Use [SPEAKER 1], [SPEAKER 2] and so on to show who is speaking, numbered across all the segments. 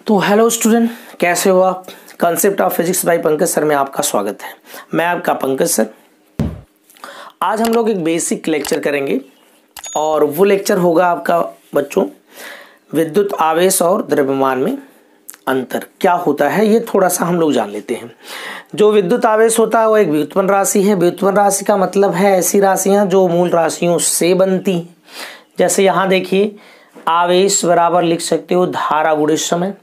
[SPEAKER 1] तो hello student, कैसे हो आप। Concept of physics bye Pankaj sir में आपका स्वागत है। मैं आपका पंकज सर। आज हम लोग एक बेसिक लेक्चर करेंगे और वो लेक्चर होगा आपका बच्चों विद्युत आवेश और द्रव्यमान में अंतर क्या होता है, ये थोड़ा सा हम लोग जान लेते हैं। जो विद्युत आवेश होता है वो एक व्युत्पन्न राशि है। व्युत्पन्न राशि का मतलब है ऐसी राशियां जो मूल राशियों से बनती हैं। जैसे यहाँ देखिए, आवेश बराबर लिख सकते हो धारा गुणित समय।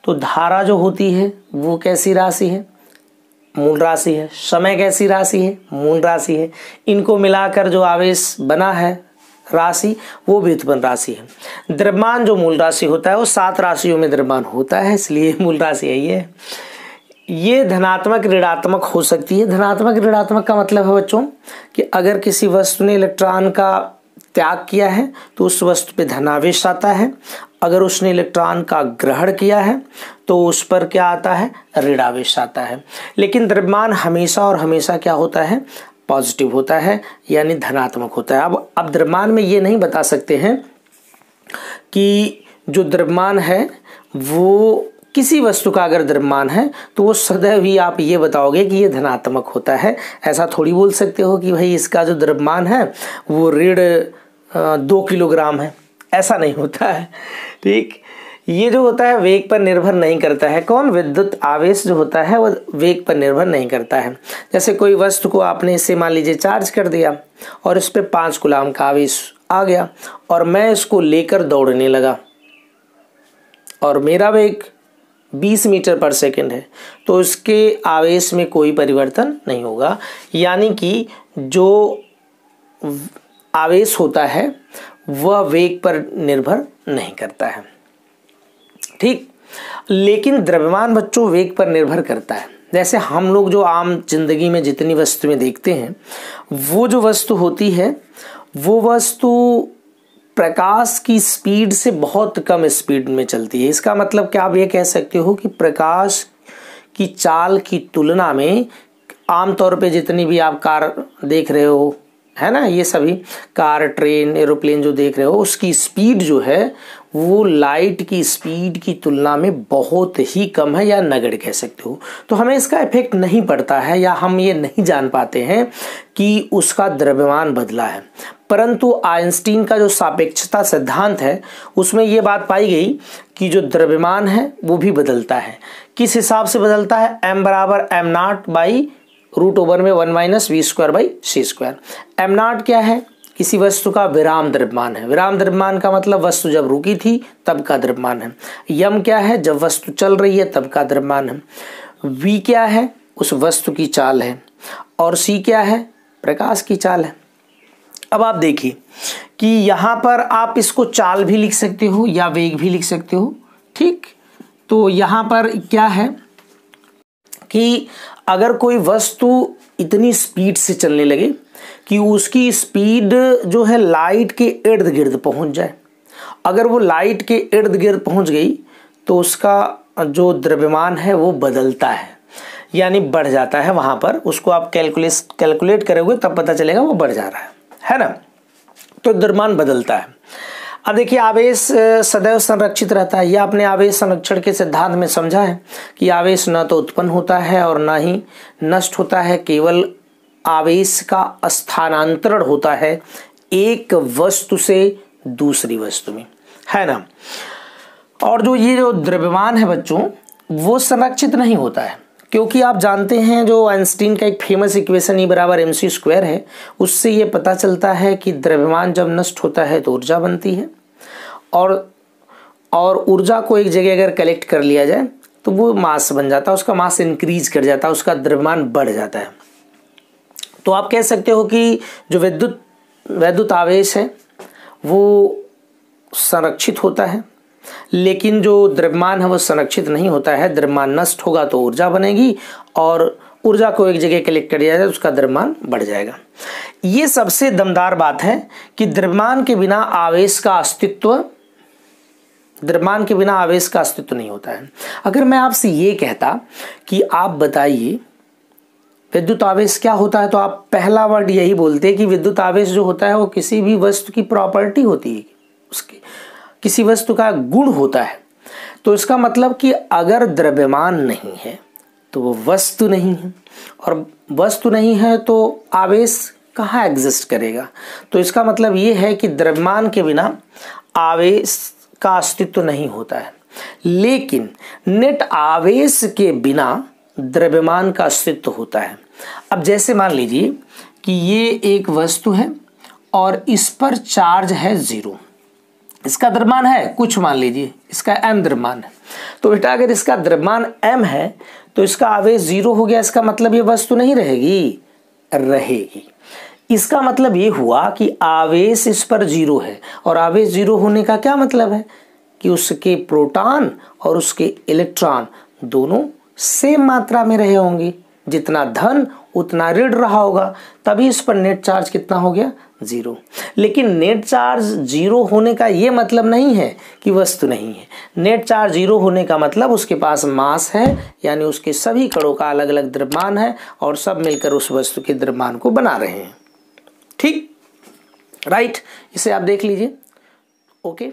[SPEAKER 1] तो धारा जो होती है वो कैसी राशि है, मूल राशि है। समय कैसी राशि है, मूल राशि है। इनको मिलाकर जो आवेश बना है राशि वो व्युत्पन्न राशि है। द्रव्यमान जो मूल राशि होता है वो 7 राशियों में द्रव्यमान होता है, इसलिए मूल राशि यही है। ये धनात्मक ऋणात्मक हो सकती है। धनात्मक ऋणात्मक का मतलब है बच्चों कि अगर किसी वस्तु ने इलेक्ट्रॉन का त्याग किया है तो उस वस्तु पे धनावेश आता है। अगर उसने इलेक्ट्रॉन का ग्रहण किया है तो उस पर क्या आता है, ऋणावेश आता है। लेकिन द्रव्यमान हमेशा और हमेशा क्या होता है, पॉजिटिव होता है, यानी धनात्मक होता है। अब द्रव्यमान में ये नहीं बता सकते हैं कि जो द्रव्यमान है वो किसी वस्तु का अगर द्रव्यमान है तो वो सदैव ही आप ये बताओगे कि ये धनात्मक होता है। ऐसा थोड़ी बोल सकते हो कि भाई इसका जो द्रव्यमान है वो ऋण 2 किलोग्राम है, ऐसा नहीं होता है। ठीक, ये जो होता है वेग पर निर्भर नहीं करता है। कौन, विद्युत आवेश जो होता है वो वेग पर निर्भर नहीं करता है। जैसे कोई वस्तु को आपने इसे मान लीजिए चार्ज कर दिया और इस पे 5 कूलाम का आवेश आ गया और मैं इसको लेकर दौड़ने लगा और मेरा वेग 20 मीटर पर सेकंड है, तो उसके आवेश में कोई परिवर्तन नहीं होगा। यानी कि जो आवेश होता है वह वेग पर निर्भर नहीं करता है। ठीक, लेकिन द्रव्यमान बच्चों वेग पर निर्भर करता है। जैसे हम लोग जो आम जिंदगी में जितनी वस्तुएं देखते हैं वो जो वस्तु होती है वो वस्तु प्रकाश की स्पीड से बहुत कम स्पीड में चलती है। इसका मतलब क्या आप ये कह सकते हो कि प्रकाश की चाल की तुलना में आमतौर पे जितनी भी आप कार देख रहे हो, है ना, ये सभी कार, ट्रेन, एरोप्लेन जो देख रहे हो, उसकी स्पीड जो है वो लाइट की स्पीड की तुलना में बहुत ही कम है, या नगण्य कह सकते हो। तो हमें इसका इफेक्ट नहीं पड़ता है या हम ये नहीं जान पाते हैं कि उसका द्रव्यमान बदला है। परंतु आइंस्टीन का जो सापेक्षता सिद्धांत है उसमें ये बात पाई गई कि जो द्रव्यमान है वो भी बदलता है। किस हिसाब से बदलता है, m बराबर m0 बाई रूट ओवर में 1 minus V square by C square. m0 क्या है, किसी वस्तु का विराम द्रव्यमान है। विराम द्रव्यमान का मतलब वस्तु जब रुकी थी तब का द्रव्यमान है। यम क्या है, जब वस्तु चल रही है तब का द्रव्यमान है। वी क्या है, उस वस्तु की चाल है। और सी क्या है, प्रकाश की चाल है। अब आप देखिए कि यहाँ पर आप इसको चाल भी लिख सकते हो या वेग भी लिख सकते हो। ठीक, तो यहाँ पर क्या है कि अगर कोई वस्तु इतनी स्पीड से चलने लगे कि उसकी स्पीड जो है लाइट के इर्द गिर्द पहुंच जाए, अगर वो लाइट के इर्द गिर्द पहुंच गई तो उसका जो द्रव्यमान है वो बदलता है, यानी बढ़ जाता है। वहां पर उसको आप कैलकुलेट करोगे तब पता चलेगा वो बढ़ जा रहा है ना। तो द्रव्यमान बदलता है। अब देखिए, आवेश सदैव संरक्षित रहता है। यह आपने आवेश संरक्षण के सिद्धांत में समझा है कि आवेश न तो उत्पन्न होता है और न ही नष्ट होता है, केवल आवेश का स्थानांतरण होता है एक वस्तु से दूसरी वस्तु में, है ना। और ये जो द्रव्यमान है बच्चों वो संरक्षित नहीं होता है, क्योंकि आप जानते हैं जो आइंस्टीन का एक फेमस इक्वेशन E बराबर mc स्क्वायर है, उससे ये पता चलता है कि द्रव्यमान जब नष्ट होता है तो ऊर्जा बनती है और ऊर्जा को एक जगह अगर कलेक्ट कर लिया जाए तो वो मास बन जाता है, उसका मास इंक्रीज कर जाता है, उसका द्रव्यमान बढ़ जाता है। तो आप कह सकते हो कि जो वैद्युत आवेश है वो संरक्षित होता है, लेकिन जो द्रव्यमान है वो संरक्षित नहीं होता है। द्रव्यमान नष्ट होगा तो ऊर्जा बनेगी और ऊर्जा को एक जगह कलेक्ट कर दिया जाए तो उसका द्रव्यमान बढ़ जाएगा। ये सबसे दमदार बात है कि द्रव्यमान के बिना आवेश का अस्तित्व नहीं होता है। अगर मैं आपसे ये कहता कि आप बताइए विद्युत आवेश क्या होता है, तो आप पहला वर्ड यही बोलते कि विद्युत आवेश जो होता है वो किसी भी वस्तु की प्रॉपर्टी होती है, उसकी किसी वस्तु का गुण होता है। तो इसका मतलब कि अगर द्रव्यमान नहीं है तो वो वस्तु नहीं है, और वस्तु नहीं है तो आवेश कहाँ एग्जिस्ट करेगा। तो इसका मतलब ये है कि द्रव्यमान के बिना आवेश का अस्तित्व नहीं होता है, लेकिन नेट आवेश के बिना द्रव्यमान का अस्तित्व होता है। अब जैसे मान लीजिए कि ये एक वस्तु है और इस पर चार्ज है 0, इसका द्रव्यमान है कुछ, मान लीजिए इसका m द्रव्यमान है। तो बेटा अगर इसका द्रव्यमान m है तो इसका आवेश 0 हो गया, इसका मतलब ये वस्तु नहीं रहेगी, रहेगी। इसका मतलब ये हुआ कि आवेश इस पर 0 है, और आवेश 0 होने का क्या मतलब है कि उसके प्रोटॉन और उसके इलेक्ट्रॉन दोनों सेम मात्रा में रहे होंगे, जितना धन उतना ऋण रहा होगा, तभी इस पर नेट चार्ज कितना हो गया, 0। लेकिन नेट चार्ज 0 होने का ये मतलब नहीं है कि वस्तु नहीं है। नेट चार्ज 0 होने का मतलब उसके पास मास है, यानी उसके सभी कणों का अलग अलग द्रव्यमान है और सब मिलकर उस वस्तु के द्रव्यमान को बना रहे हैं। ठीक, राइट, इसे आप देख लीजिए। ओके।